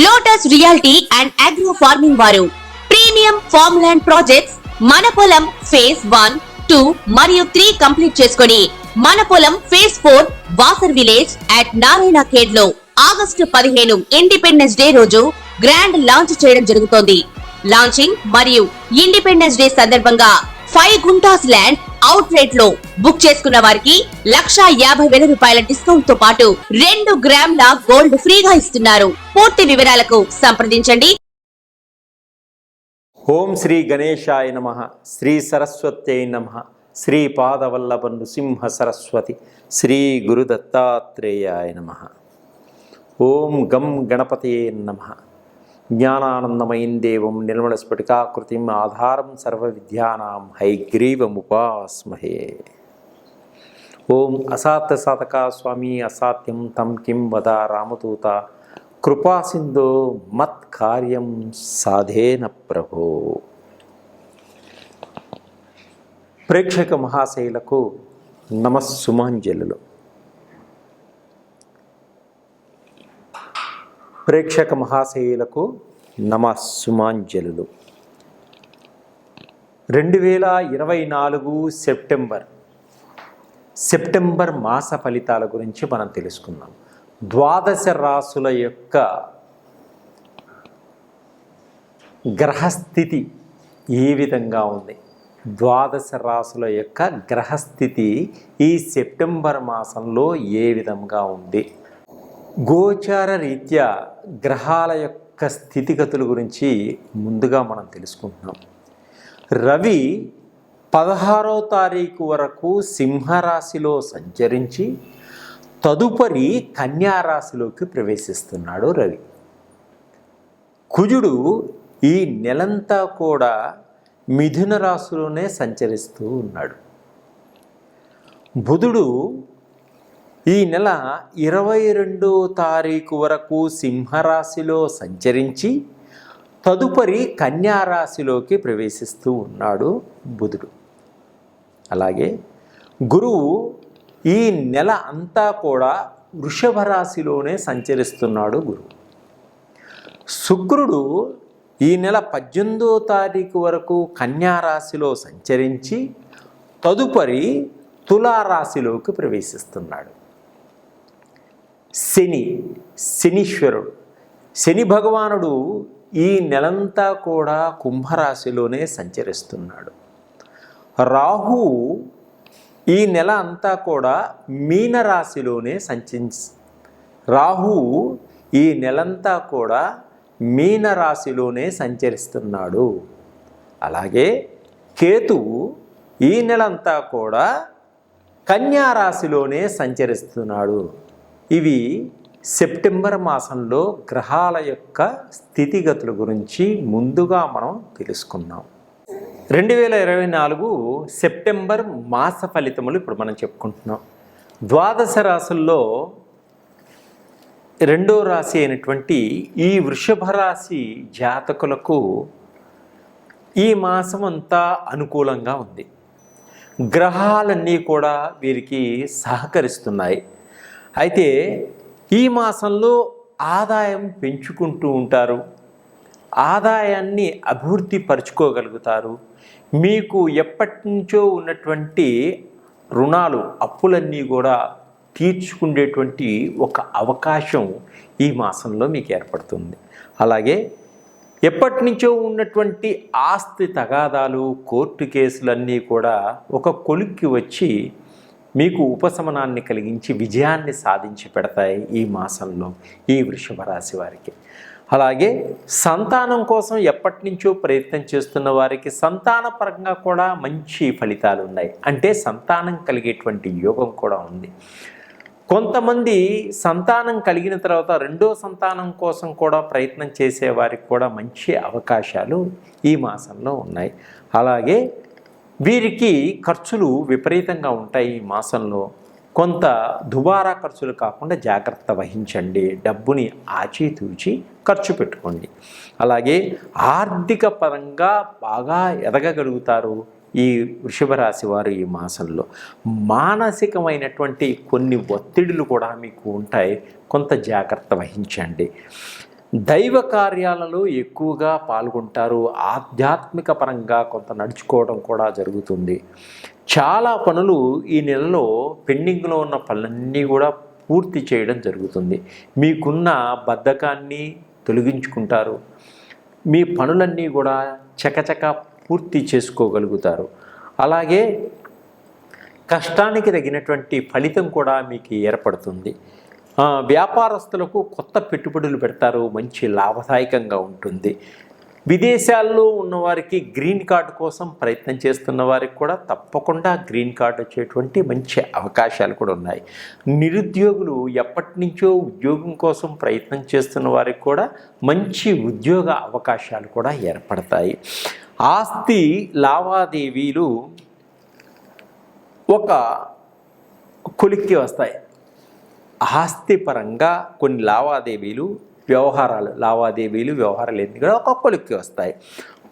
Lotus reality and agro farming వారు premium farm land projects మన పొలం ఫేజ్ 1, 2 మరియు 3 కంప్లీట్ చేసుకొని మన పొలం phase 4 Wasar village at Narayana Khed లో ఆగస్టు 15 ఇండిపెండెన్స్ డే రోజు గ్రాండ్ లాంచ్ చేయడం జరుగుతోంది. లాంచింగ్ మరియు ఇండిపెండెన్స్ డే సందర్భంగా 5 గుంటాస్ ల్యాండ్ అవుట్ రేట్ లో బుక్ చేసుకున్న వారికి 1,50,000 రూపాయల డిస్కౌంట్ తో పాటు 2 గ్రాముల గోల్డ్ ఫ్రీగా ఇస్తున్నారు. పూర్తి వివరాలకు సంప్రదించండి. ఓం శ్రీ గణేశాయ నమః, శ్రీ సరస్వత్యై నమః, శ్రీ పాదవల్లభ నృసింహ సరస్వతి, శ్రీ గురు దత్తాత్రేయాయ నమః. ఓం గం గణపతయే నమః. జ్ఞానానందమయం దేవం నిర్మల స్ఫటికాకృతిం ఆధారం సర్వ విద్యానాం హైగ్రీవముపాస్మహే. ఓం అసాధ్య సాధకా స్వామి అసాధ్యం తం కిం వద రామదూత కృపాసింధో మత్ కార్యం సాధేన ప్రభో. ప్రేక్షక మహాశైలకు నమస్సుమాంజలులు. ప్రేక్షక మహాశయులకు నమస్సుమాంజలులు. 2024 సెప్టెంబర్ మాస ఫలితాల గురించి మనం తెలుసుకుందాం. ద్వాదశ రాసుల యొక్క గ్రహస్థితి ఏ విధంగా ఉంది, ద్వాదశ రాసుల యొక్క గ్రహస్థితి ఈ సెప్టెంబర్ మాసంలో ఏ విధంగా ఉంది, గోచార రీత్యా గ్రహాల యొక్క స్థితిగతుల గురించి ముందుగా మనం తెలుసుకుంటున్నాం. రవి 16వ తారీఖు వరకు సింహరాశిలో సంచరించి తదుపరి కన్యారాశిలోకి ప్రవేశిస్తున్నాడు రవి. కుజుడు ఈ నెలంతా కూడా మిథున రాశిలోనే సంచరిస్తూ ఉన్నాడు. బుధుడు ఈ నెల 22వ తారీఖు వరకు సింహరాశిలో సంచరించి తదుపరి కన్యారాశిలోకి ప్రవేశిస్తూ ఉన్నాడు బుధుడు. అలాగే గురువు ఈ నెల అంతా కూడా వృషభ రాశిలోనే సంచరిస్తున్నాడు గురువు. శుక్రుడు ఈ నెల 18వ తారీఖు వరకు కన్యారాశిలో సంచరించి తదుపరి తులారాశిలోకి ప్రవేశిస్తున్నాడు. శనీశ్వరుడు శని భగవానుడు ఈ నెలంతా కూడా కుంభరాశిలోనే సంచరిస్తున్నాడు. రాహు ఈ నెల అంతా కూడా మీనరాశిలోనే సంచరిస్తున్నాడు. అలాగే కేతువు ఈ నెలంతా కూడా కన్యారాశిలోనే సంచరిస్తున్నాడు. ఇవి సెప్టెంబర్ మాసంలో గ్రహాల యొక్క స్థితిగతుల గురించి ముందుగా మనం తెలుసుకున్నాం. 2024 సెప్టెంబర్ మాస ఫలితములు ఇప్పుడు మనం చెప్పుకుంటున్నాం. ద్వాదశ రాశుల్లో 2వ రాశి అయినటువంటి ఈ వృషభ రాశి జాతకులకు ఈ మాసం అంతా అనుకూలంగా ఉంది. గ్రహాలన్నీ కూడా వీరికి సహకరిస్తున్నాయి. అయితే ఈ మాసంలో ఆదాయం పెంచుకుంటూ ఉంటారు, ఆదాయాన్ని అభివృద్ధి పరుచుకోగలుగుతారు. మీకు ఎప్పటి నుంచో ఉన్నటువంటి రుణాలు అప్పులన్నీ కూడా తీర్చుకునేటువంటి ఒక అవకాశం ఈ మాసంలో మీకు ఏర్పడుతుంది. అలాగే ఎప్పటి నుంచో ఉన్నటువంటి ఆస్తి తగాదాలు, కోర్టు కేసులన్నీ కూడా ఒక కొలిక్కి వచ్చి మీకు ఉపశమనాన్ని కలిగించి విజయాన్ని సాధించి పెడతాయి ఈ మాసంలో ఈ వృషభ రాశి వారికి. అలాగే సంతానం కోసం ఎప్పటి నుంచో ప్రయత్నం చేస్తున్న వారికి సంతానపరంగా కూడా మంచి ఫలితాలు ఉన్నాయి. అంటే సంతానం కలిగేటువంటి యోగం కూడా ఉంది. కొంతమంది సంతానం కలిగిన తర్వాత 2వ సంతానం కోసం కూడా ప్రయత్నం చేసే వారికి కూడా మంచి అవకాశాలు ఈ మాసంలో ఉన్నాయి. అలాగే వీరికి ఖర్చులు విపరీతంగా ఉంటాయి ఈ మాసంలో. కొంత దుబారా ఖర్చులు కాకుండా జాగ్రత్త వహించండి. డబ్బుని ఆచితూచి ఖర్చు పెట్టుకోండి. అలాగే ఆర్థిక పరంగా బాగా ఎదగగలుగుతారు ఈ వృషభ రాశి వారు ఈ మాసంలో. మానసికమైనటువంటి కొన్ని ఒత్తిడులు కూడా మీకు ఉంటాయి, కొంత జాగ్రత్త వహించండి. దైవ కార్యాలలో ఎక్కువగా పాల్గొంటారు. ఆధ్యాత్మిక పరంగా కొంత నడుచుకోవడం కూడా జరుగుతుంది. చాలా పనులు ఈ నెలలో పెండింగ్లో ఉన్న పనులన్నీ కూడా పూర్తి చేయడం జరుగుతుంది. మీకున్న బద్ధకాన్ని తొలగించుకుంటారు. మీ పనులన్నీ కూడా చకచక పూర్తి చేసుకోగలుగుతారు. అలాగే కష్టానికి తగినటువంటి ఫలితం కూడా మీకు ఏర్పడుతుంది. వ్యాపారస్తులకు కొత్త పెట్టుబడులు పెడతారు, మంచి లాభదాయకంగా ఉంటుంది. విదేశాల్లో ఉన్నవారికి గ్రీన్ కార్డు కోసం ప్రయత్నం చేస్తున్న వారికి కూడా తప్పకుండా గ్రీన్ కార్డు వచ్చేటువంటి మంచి అవకాశాలు కూడా ఉన్నాయి. నిరుద్యోగులు ఎప్పటి నుంచో ఉద్యోగం కోసం ప్రయత్నం చేస్తున్న వారికి కూడా మంచి ఉద్యోగ అవకాశాలు కూడా ఏర్పడతాయి. ఆస్తి లావాదేవీలు ఒక కొలిక్కి వస్తాయి. ఆస్తిపరంగా కొన్ని వ్యవహారాలు ఎన్ని కూడా ఒక కొలిక్కి వస్తాయి.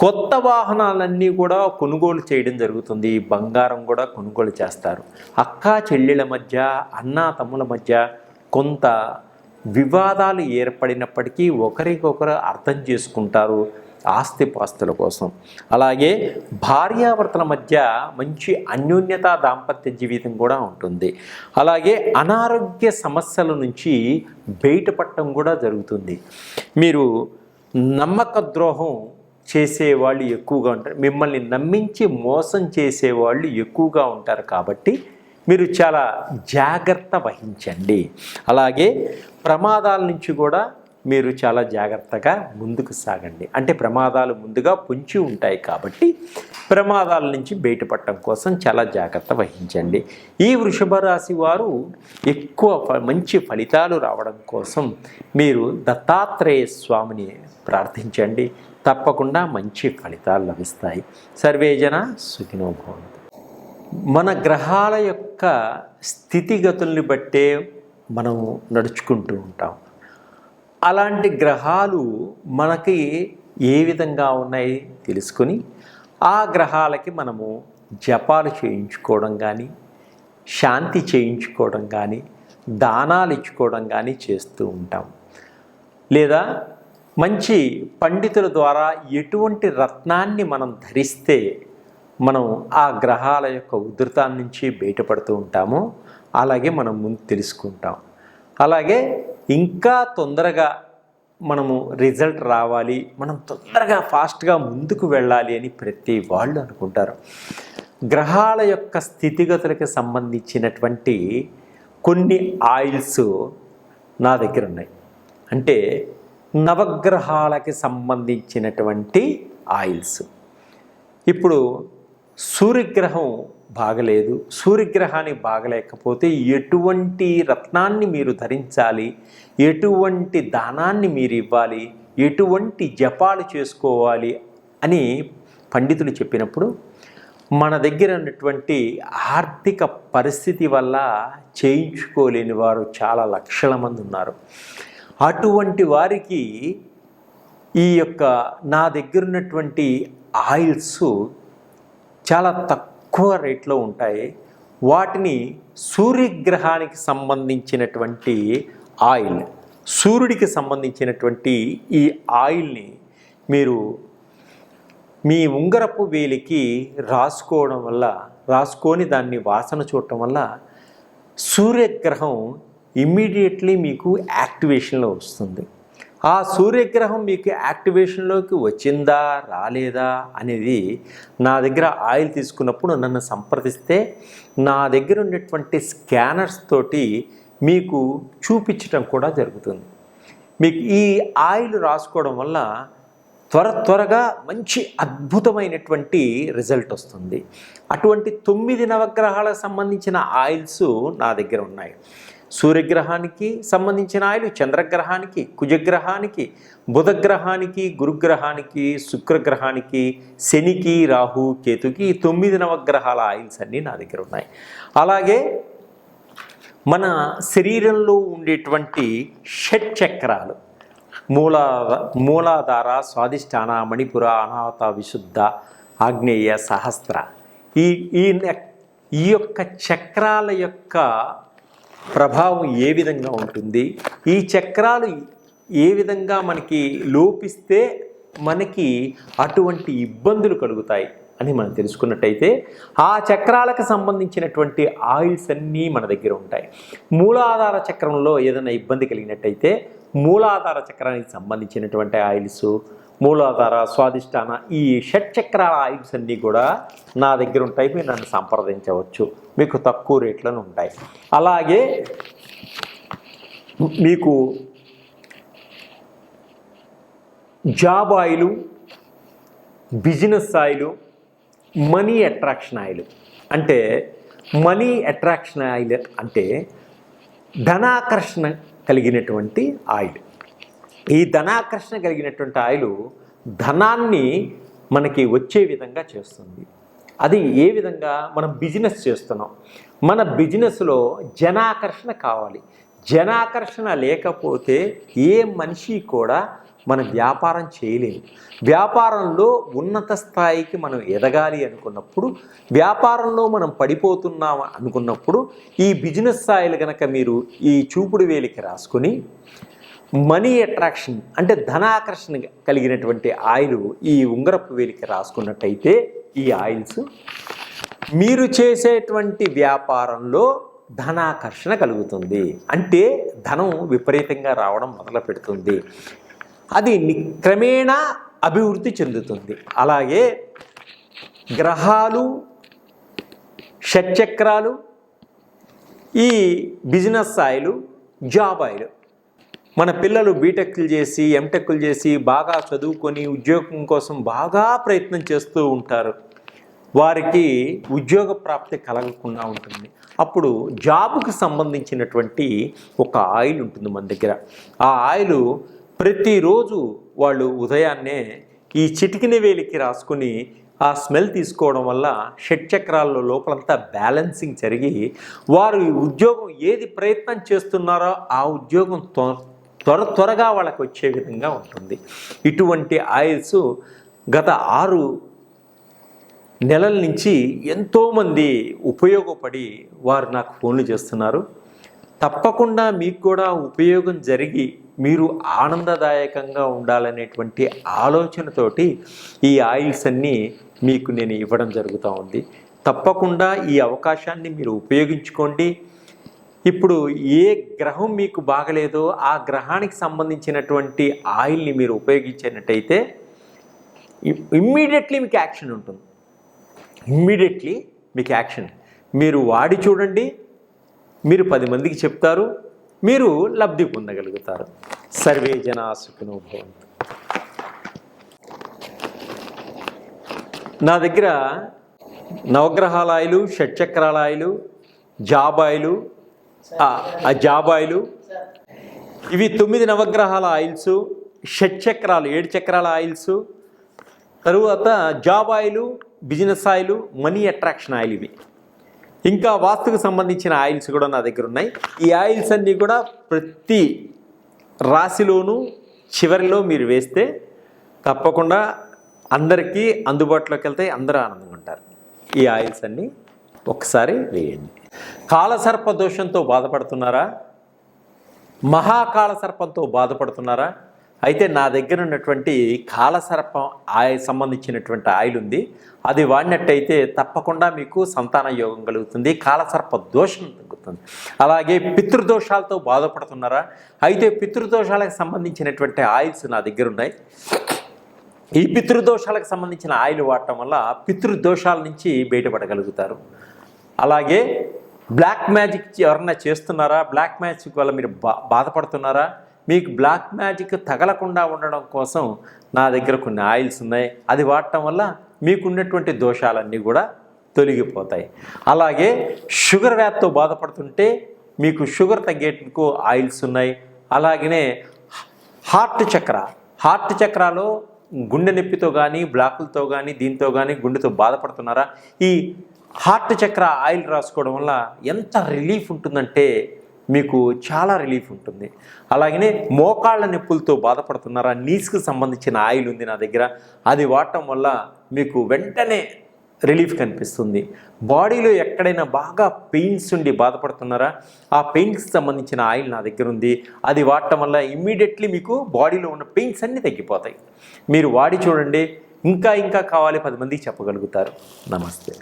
కొత్త వాహనాలన్నీ కూడా కొనుగోలు చేయడం జరుగుతుంది. బంగారం కూడా కొనుగోలు చేస్తారు. అక్కా చెల్లెళ్ళ మధ్య, అన్నా తమ్ముల మధ్య కొంత వివాదాలు ఏర్పడినప్పటికీ ఒకరికొకరు అర్థం చేసుకుంటారు ఆస్తిపాస్తుల కోసం. అలాగే భార్యాభర్తల మధ్య మంచి అన్యోన్యత, దాంపత్య జీవితం కూడా ఉంటుంది. అలాగే అనారోగ్య సమస్యల నుంచి బయటపడటం కూడా జరుగుతుంది. మీరు నమ్మక ద్రోహం చేసేవాళ్ళు ఎక్కువగా ఉంటారు. మిమ్మల్ని నమ్మించి మోసం చేసేవాళ్ళు ఎక్కువగా ఉంటారు. కాబట్టి మీరు చాలా జాగ్రత్త వహించండి. అలాగే ప్రమాదాల నుంచి కూడా మీరు చాలా జాగ్రత్తగా ముందుకు సాగండి. అంటే ప్రమాదాలు ముందుగా పొంచి ఉంటాయి కాబట్టి ప్రమాదాల నుంచి బయటపడటం కోసం చాలా జాగ్రత్త వహించండి. ఈ వృషభ రాశి వారు ఎక్కువ మంచి ఫలితాలు రావడం కోసం మీరు దత్తాత్రేయ స్వామిని ప్రార్థించండి. తప్పకుండా మంచి ఫలితాలు లభిస్తాయి. సర్వేజన సుఖినో భవంతు. మన గ్రహాల యొక్క స్థితిగతుల్ని బట్టే మనం నడుచుకుంటూ ఉంటాం. అలాంటి గ్రహాలు మనకి ఏ విధంగా ఉన్నాయి తెలుసుకొని ఆ గ్రహాలకి మనము జపాలు చేయించుకోవడం కానీ, శాంతి చేయించుకోవడం కానీ, దానాలు ఇచ్చుకోవడం కానీ చేస్తూ ఉంటాం. లేదా మంచి పండితుల ద్వారా ఎటువంటి రత్నాన్ని మనం ధరిస్తే మనం ఆ గ్రహాల యొక్క ఉధృతాల నుంచి బయటపడుతూ ఉంటామో అలాగే మనం ముందు తెలుసుకుంటాం. అలాగే ఇంకా తొందరగా మనము రిజల్ట్ రావాలి, మనం తొందరగా ఫాస్ట్గా ముందుకు వెళ్ళాలి అని ప్రతి వాళ్ళు అనుకుంటారు. గ్రహాల యొక్క స్థితిగతులకు సంబంధించినటువంటి కొన్ని ఆయిల్స్ నా దగ్గర ఉన్నాయి. అంటే నవగ్రహాలకి సంబంధించినటువంటి ఆయిల్స్. ఇప్పుడు సూర్యగ్రహం బాగలేదు, సూర్యగ్రహాన్ని బాగలేకపోతే ఎటువంటి రత్నాన్ని మీరు ధరించాలి, ఎటువంటి దానాన్ని మీరు ఇవ్వాలి, ఎటువంటి జపాలు చేసుకోవాలి అని పండితులు చెప్పినప్పుడు మన దగ్గర ఉన్నటువంటి ఆర్థిక పరిస్థితి వల్ల చేయించుకోలేని వారు చాలా లక్షల మంది ఉన్నారు. అటువంటి వారికి ఈ యొక్క నా దగ్గర ఉన్నటువంటి ఆయిల్స్ చాలా తక్కువ రేట్లో ఉంటాయి. వాటిని సూర్యగ్రహానికి సంబంధించినటువంటి ఆయిల్, సూర్యుడికి సంబంధించినటువంటి ఈ ఆయిల్ని మీరు మీ ఉంగరపు వేలికి రాసుకొని దాన్ని వాసన చూడటం వల్ల సూర్యగ్రహం ఇమ్మీడియట్లీ మీకు యాక్టివేషన్లో వస్తుంది. ఆ సూర్యగ్రహం మీకు యాక్టివేషన్లోకి వచ్చిందా రాలేదా అనేది నా దగ్గర ఆయిల్ తీసుకున్నప్పుడు నన్ను సంప్రదిస్తే నా దగ్గర ఉన్నటువంటి స్కానర్స్ తోటి మీకు చూపించటం కూడా జరుగుతుంది. మీకు ఈ ఆయిల్ రాసుకోవడం వల్ల త్వరగా మంచి అద్భుతమైనటువంటి రిజల్ట్ వస్తుంది. అటువంటి 9 నవగ్రహాలకు సంబంధించిన ఆయిల్స్ నా దగ్గర ఉన్నాయి. సూర్యగ్రహానికి సంబంధించిన ఆయిల్, చంద్రగ్రహానికి, కుజగ్రహానికి, బుధగ్రహానికి, గురుగ్రహానికి, శుక్రగ్రహానికి, శనికి, రాహు, కేతుకి 9 నవగ్రహాల ఆయిల్స్ అన్నీ నా దగ్గర ఉన్నాయి. అలాగే మన శరీరంలో ఉండేటువంటి షట్చక్రాలు మూలాధార, స్వాదిష్టాన, మణిపుర, అనాహత, విశుద్ధ, ఆగ్నేయ, సహస్ర, ఈ యొక్క చక్రాల యొక్క ప్రభావం ఏ విధంగా ఉంటుంది, ఈ చక్రాలు ఏ విధంగా మనకి లోపిస్తే మనకి అటువంటి ఇబ్బందులు కలుగుతాయి అని మనం తెలుసుకున్నట్టయితే ఆ చక్రాలకు సంబంధించినటువంటి ఆయిల్స్ అన్నీ మన దగ్గర ఉంటాయి. మూలాధార చక్రంలో ఏదైనా ఇబ్బంది కలిగినట్టయితే మూలాధార చక్రానికి సంబంధించినటువంటి ఆయిల్స్, మూలాధార, స్వాదిష్టాన, ఈ షట్చక్రాల ఆయిల్స్ అన్నీ కూడా నా దగ్గర ఉంటాయి. మీరు నన్ను సంప్రదించవచ్చు, మీకు తక్కువ రేట్లను ఉంటాయి. అలాగే మీకు job oil, business oil, money attraction oil. అంటే మనీ అట్రాక్షన్ ఆయిల్ అంటే ధనాకర్షణ కలిగినటువంటి ఆయిల్. ఈ ధనాకర్షణ కలిగినటువంటి ఆయిల్ ధనాన్ని మనకి వచ్చే విధంగా చేస్తుంది. అది ఏ విధంగా? మనం బిజినెస్ చేస్తున్నాం, మన బిజినెస్లో జనాకర్షణ కావాలి. జనాకర్షణ లేకపోతే ఏ మనిషి కూడా మన వ్యాపారం చేయలేము. వ్యాపారంలో ఉన్నత స్థాయికి మనం ఎదగాలి అనుకున్నప్పుడు, వ్యాపారంలో మనం పడిపోతున్నాం అనుకున్నప్పుడు ఈ బిజినెస్ ఆయిల్ కనుక మీరు ఈ చూపుడు వేలికి రాసుకొని మనీ అట్రాక్షన్ అంటే ధనాకర్షణ కలిగినటువంటి ఆయిల్ ఈ ఉంగరపు వేలికి రాసుకున్నట్టయితే ఈ ఆయిల్స్ మీరు చేసేటువంటి వ్యాపారంలో ధనాకర్షణ కలుగుతుంది. అంటే ధనం విపరీతంగా రావడం మొదలు పెడుతుంది. అది క్రమేణా అభివృద్ధి చెందుతుంది. అలాగే గ్రహాలు, షట్చక్రాలు, ఈ బిజినెస్ ఆయిల్, జాబ్ ఆయిల్. మన పిల్లలు బీటెక్లు చేసి, ఎంటెక్లు చేసి బాగా చదువుకొని ఉద్యోగం కోసం బాగా ప్రయత్నం చేస్తూ ఉంటారు. వారికి ఉద్యోగ ప్రాప్తి కలగకుండా ఉంటుంది. అప్పుడు జాబ్కి సంబంధించినటువంటి ఒక ఆయిల్ ఉంటుంది మన దగ్గర. ఆ ఆయిల్ ప్రతిరోజు వాళ్ళు ఉదయాన్నే ఈ చిటికిన వేలికి రాసుకుని ఆ స్మెల్ తీసుకోవడం వల్ల షట్చక్రాల్లో లోపలంతా బ్యాలెన్సింగ్ జరిగి వారు ఉద్యోగం ఏది ప్రయత్నం చేస్తున్నారో ఆ ఉద్యోగం త్వరగా వాళ్ళకి వచ్చే విధంగా ఉంటుంది. ఇటువంటి ఆయిల్స్ గత 6 నెలల నుంచి ఎంతోమంది ఉపయోగపడి వారు నాకు ఫోన్లు చేస్తున్నారు. తప్పకుండా మీకు కూడా ఉపయోగం జరిగి మీరు ఆనందదాయకంగా ఉండాలనేటువంటి ఆలోచనతోటి ఈ ఆయిల్స్ అన్నీ మీకు నేను ఇవ్వడం జరుగుతూ ఉంది. తప్పకుండా ఈ అవకాశాన్ని మీరు ఉపయోగించుకోండి. ఇప్పుడు ఏ గ్రహం మీకు బాగలేదో ఆ గ్రహానికి సంబంధించినటువంటి ఆయిల్ని మీరు ఉపయోగించినట్టయితే ఇమ్మీడియట్లీ మీకు యాక్షన్ ఉంటుంది. ఇమ్మీడియట్లీ మీకు యాక్షన్. మీరు వాడి చూడండి, మీరు 10 మందికి చెప్తారు, మీరు లబ్ధి పొందగలుగుతారు. సర్వే జనా సుఖినో భవంతు. నా దగ్గర నవగ్రహాల ఆయిలు, షట్చక్రాల oil, job oil, job oil, ఇవి 9 నవగ్రహాల ఆయిల్స్, షట్చక్రాలు 7 చక్రాల ఆయిల్స్, తరువాత job oil, business oil, money attraction oil. ఇవి ఇంకా వాస్తుకు సంబంధించిన ఆయిల్స్ కూడా నా దగ్గర ఉన్నాయి. ఈ ఆయిల్స్ అన్నీ కూడా ప్రతి రాశిలోనూ చివరిలో మీరు వేస్తే తప్పకుండా అందరికీ అందుబాటులోకి వెళ్తాయి, అందరూ ఆనందంగా ఉంటారు. ఈ ఆయిల్స్ అన్నీ ఒకసారి వేయండి. కాలసర్ప దోషంతో బాధపడుతున్నారా? మహాకాల సర్పంతో బాధపడుతున్నారా? అయితే నా దగ్గర ఉన్నటువంటి కాలసర్పం సంబంధించినటువంటి ఆయిల్ ఉంది. అది వాడినట్టయితే తప్పకుండా మీకు సంతాన యోగం కలుగుతుంది, కాలసర్ప దోషం తగ్గుతుంది. అలాగే పితృదోషాలతో బాధపడుతున్నారా? అయితే పితృదోషాలకు సంబంధించినటువంటి ఆయిల్స్ నా దగ్గర ఉన్నాయి. ఈ పితృదోషాలకు సంబంధించిన ఆయిల్ వాడటం వల్ల పితృదోషాల నుంచి బయటపడగలుగుతారు. అలాగే బ్లాక్ మ్యాజిక్ ఎవరన్నా చేస్తున్నారా? బ్లాక్ మ్యాజిక్ వల్ల మీరు బాధపడుతున్నారా? మీకు బ్లాక్ మ్యాజిక్ తగలకుండా ఉండడం కోసం నా దగ్గర కొన్ని ఆయిల్స్ ఉన్నాయి. అది వాడటం వల్ల మీకున్నటువంటి దోషాలన్నీ కూడా తొలగిపోతాయి. అలాగే షుగర్ వ్యాధితో బాధపడుతుంటే మీకు షుగర్ తగ్గేందుకు ఆయిల్స్ ఉన్నాయి. అలాగనే హార్ట్ చక్రాలో గుండె నొప్పితో కానీ, బ్లాకులతో కానీ, దీంతో కానీ గుండెతో బాధపడుతున్నారా? ఈ హార్ట్ చక్ర ఆయిల్ రాసుకోవడం వల్ల ఎంత రిలీఫ్ ఉంటుందంటే మీకు చాలా రిలీఫ్ ఉంటుంది. అలాగనే మోకాళ్ళ నొప్పులతో బాధపడుతున్నారా? నీస్కి సంబంధించిన ఆయిల్ ఉంది నా దగ్గర. అది వాడటం వల్ల మీకు వెంటనే రిలీఫ్ కనిపిస్తుంది. బాడీలో ఎక్కడైనా బాగా పెయిన్స్ ఉండి బాధపడుతున్నారా? ఆ పెయిన్స్కి సంబంధించిన ఆయిల్ నా దగ్గర ఉంది. అది వాడటం వల్ల ఇమ్మీడియట్లీ మీకు బాడీలో ఉన్న పెయిన్స్ అన్నీ తగ్గిపోతాయి. మీరు వాడి చూడండి. ఇంకా కావాలి 10 మందికి చెప్పగలుగుతారు. నమస్తే.